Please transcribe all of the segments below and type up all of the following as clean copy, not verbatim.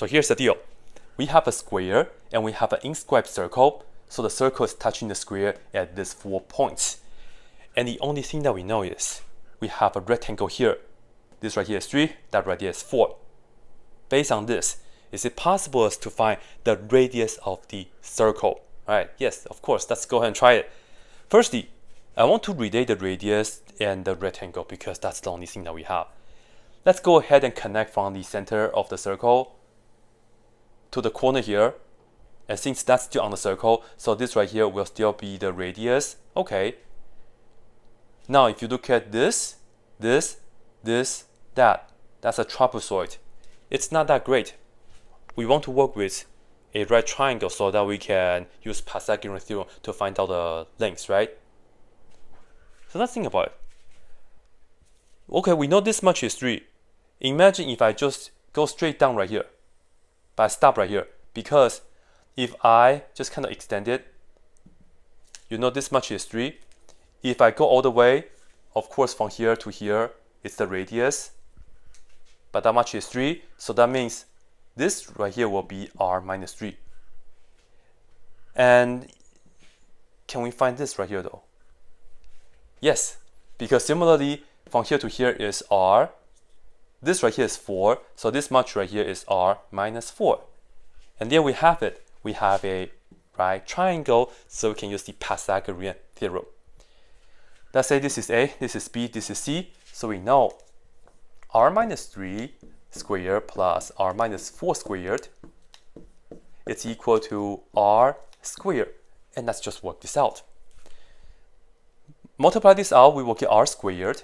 So here's the deal. We have a square and we have an inscribed circle. So the circle is touching the square at these 4 points. And the only thing that we know is we have a rectangle here. This right here is 3, that right here is 4. Based on this, is it possible to find the radius of the circle? All right, yes, of course, let's go ahead and try it. Firstly, I want to relate the radius and the rectangle because that's the only thing that we have. Let's go ahead and connect from the center of the circle to the corner here. And since that's still on the circle, so this right here will still be the radius. Okay. Now, if you look at this, that's a trapezoid. It's not that great. We want to work with a right triangle so that we can use Pythagorean theorem to find out the lengths, right? So let's think about it. Okay, we know this much is 3. Imagine if I just go straight down right here, but I stop right here, because if I just kind of extend it, you know this much is 3. If I go all the way, of course from here to here, it's the radius, but that much is 3, so that means this right here will be r minus 3. And can we find this right here though? Yes, because similarly, from here to here is r. This right here is 4, so this much right here is r minus 4. And there we have it. We have a right triangle, so we can use the Pythagorean theorem. Let's say this is A, this is B, this is C. So we know r minus 3 squared plus r minus 4 squared is equal to r squared. And let's just work this out. Multiply this out, we will get r squared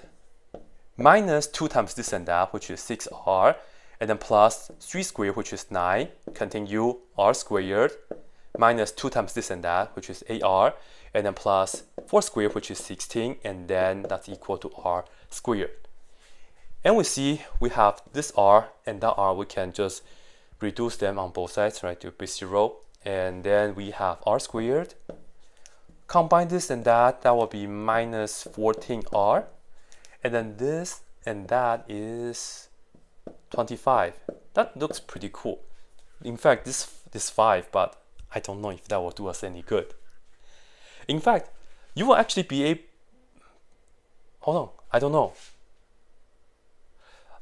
minus 2 times this and that, which is 6r, and then plus 3 squared, which is 9, continue r squared, minus 2 times this and that, which is 8r, and then plus 4 squared, which is 16, and then that's equal to r squared. And we see we have this r and that r, we can just reduce them on both sides, right, to be 0, and then we have r squared. Combine this and that will be minus 14r, and then this and that is 25. That looks pretty cool. In fact, this 5, but I don't know if that will do us any good. In fact, you will actually be able... Hold on, I don't know.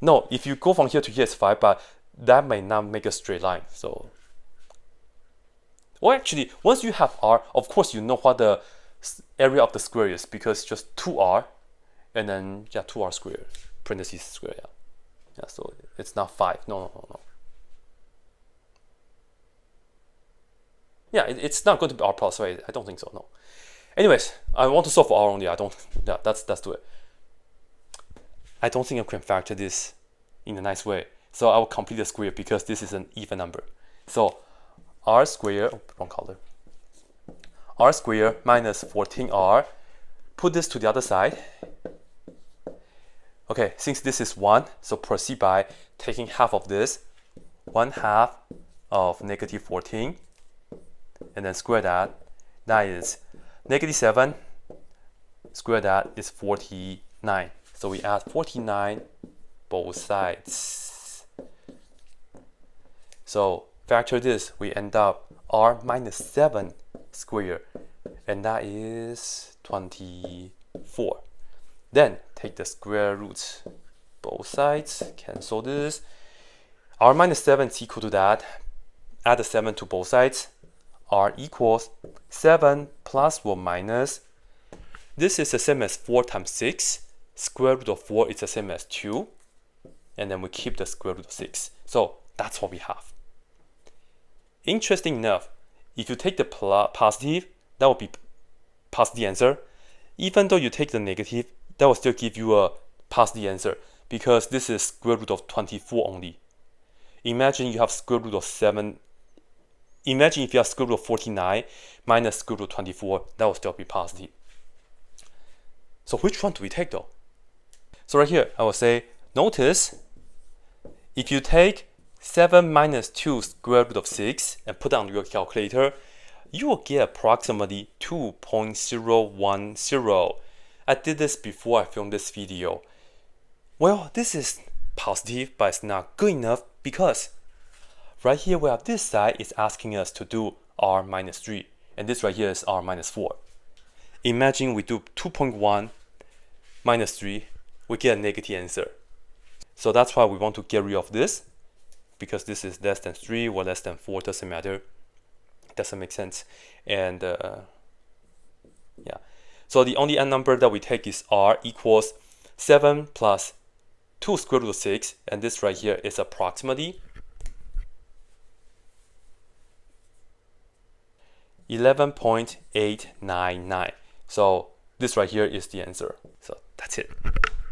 No, if you go from here to here, it's 5, but that may not make a straight line. So, well, actually, once you have r, of course you know what the area of the square is, because it's just 2r, and then, yeah, 2r squared, parentheses square, yeah. Yeah, so it's not 5, no. Yeah, it's not going to be r plus, right? I don't think so, no. Anyways, I want to solve for r only, let's do it. I don't think I can factor this in a nice way. So I will complete the square because this is an even number. So r squared, oh, wrong color. R squared minus 14r. Put this to the other side. Okay, since this is 1, so proceed by taking half of this. 1/2 of negative 14. And then square that. That is negative 7. Square that is 49. So we add 49 both sides. So factor this, we end up r minus 7 squared, and that is 24. Then take the square root, both sides, cancel this. R minus 7 is equal to that. Add the 7 to both sides. R equals 7 plus or minus. This is the same as 4 times 6. Square root of 4 is the same as 2. And then we keep the square root of 6. So that's what we have. Interesting enough, if you take the positive, that will be positive answer. Even though you take the negative, that will still give you a positive answer because this is square root of 24 only. Imagine you have square root of 7. Imagine if you have square root of 49 minus square root of 24, that will still be positive. So which one do we take though? So right here, I will say, notice, if you take 7 minus 2 square root of 6 and put it on your calculator, you will get approximately 2.010. I did this before I filmed this video. Well, this is positive, but it's not good enough because right here we have this side is asking us to do r minus 3, and this right here is r minus 4. Imagine we do 2.1 minus 3, we get a negative answer. So that's why we want to get rid of this, because this is less than 3 or less than 4, doesn't matter. It doesn't make sense. And yeah, so the only n number that we take is r equals 7 plus 2 square root of 6, and this right here is approximately 11.899. So this right here is the answer. So that's it.